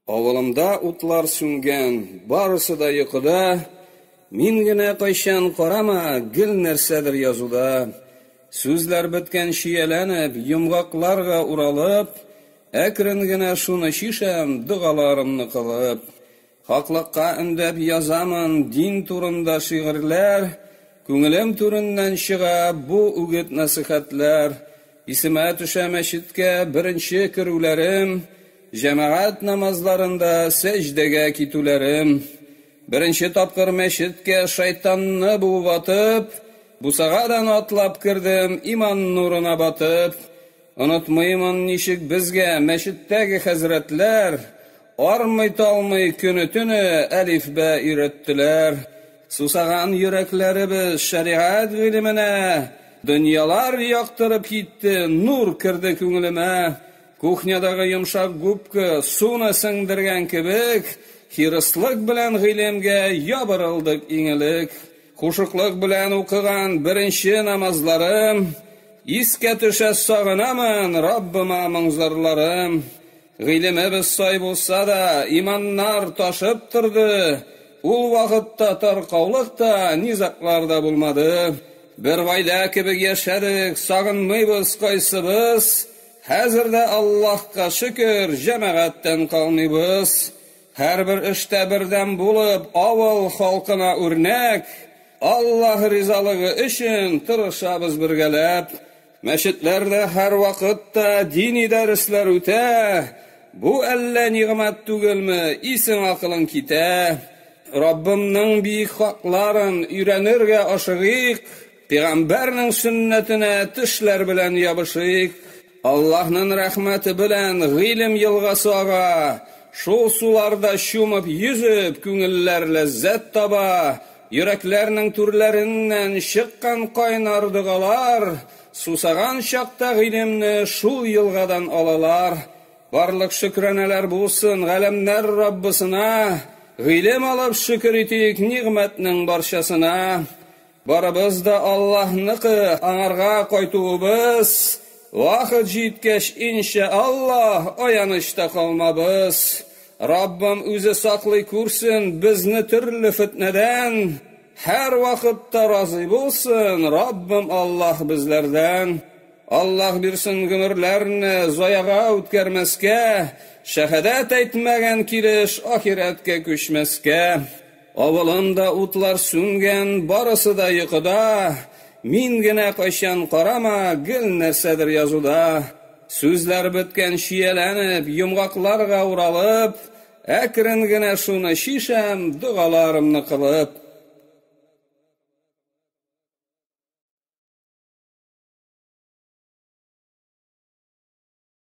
Avılımda utlar süngen, barısı da yıkıda, min gine qayşan qarama, gil nersedir yazıda. Sözler bitken şiyelenip, yumgaqlarga uralıp, ekrin gine şunu şişem, dıgalarımны kılıp. Haqlıqqa ündep yazamın, din turunda şiirler, Күңелем түріннен шыға bu үгіт насихатлар. Исіме түшә мәшітке бірінші кірулерім, Жәмәғат намазларында сәждеге китулерім. Бірінші тапқыр мәшітке шайтанны буып атып, Бусағадан атлап кірдім, иман нурына батып. Ұнытмаймын нишік бізге мәшіттегі хәзретлер, Армай-талмай күні-түні әлифбә үйреттілер. Susağan yüreklerimiz şeriat gılımına, Dünyalar yaktırıp gitti, nur kirdi küngülüme. Kuhnyadağı yumşak gupkı, suna singdirgen kibik, Hirıslık bilen gılimge yabırıldık iňilik. Kuşukluk bilen okugan birinci namazlarım, Iske düşe sağınamın, Rabbima mınzırlarım. Gılımimiz say bolsa da, imanlar taşıp turdu, Ул вакытта таркаулыкта, низакларда булмады. Бер гайда кебек яшәдек, сагынмыйбыз кайсыбыз. Хәзердә Аллаһка шөкер, җәмәгатьтән калмыйбыз. Һәрбер эштә бердәм булып, авыл халкына үрнәк, Аллаһ ризалыгы өчен тырышабыз бергәләп. Мәчетләрдә һәр вакытта дини дәресләр үтә. Бу әллә нигъмәт түгелме, исең акылың китә. Rabbimның бик хакларын өйрәнергә ашыгыйк, Пәйгамбәрнең сөннәтенә тешләр белән ябышыйк. Аллаһның рәхмәте белән гыйлем елгасы ага, шул суларда чумып yüзеп, күңелләр ләззәт таба, йөрәкләрнең түрләреннән чыккан кайнар дугалар, сусаган чакта гыйлемне шул елгадан алалар. Барлык шөкранәләр булсын галәмнәр Раббысына, Гыйлем алып шükür итик нигъмәтнең барчасына. Барыбыз да Аллаһныкы, аңарга кайтуыбыз. Вакыт җиткәч иншааллаһ аянышта калмабыз. Раббым үзе саклый күрсен безне төрле фитнәдән. Һәр вакытта разый булсын Раббым Аллаһ безләрдән. Аллаһ бирсен гомерләрне заяга үткәрмәскә. Шәһадәт әйтмәгән килеш ахирәткә күчмәскә. Авылында утлар сүнгән, барысы да йокыда. Мин генә кайчан карама, гел нәрсәдер язуда. Сүзләр биткән шияләнеп, йомгакларга уралып, әкрен генә шуны шишәм, дугаларымны кылып.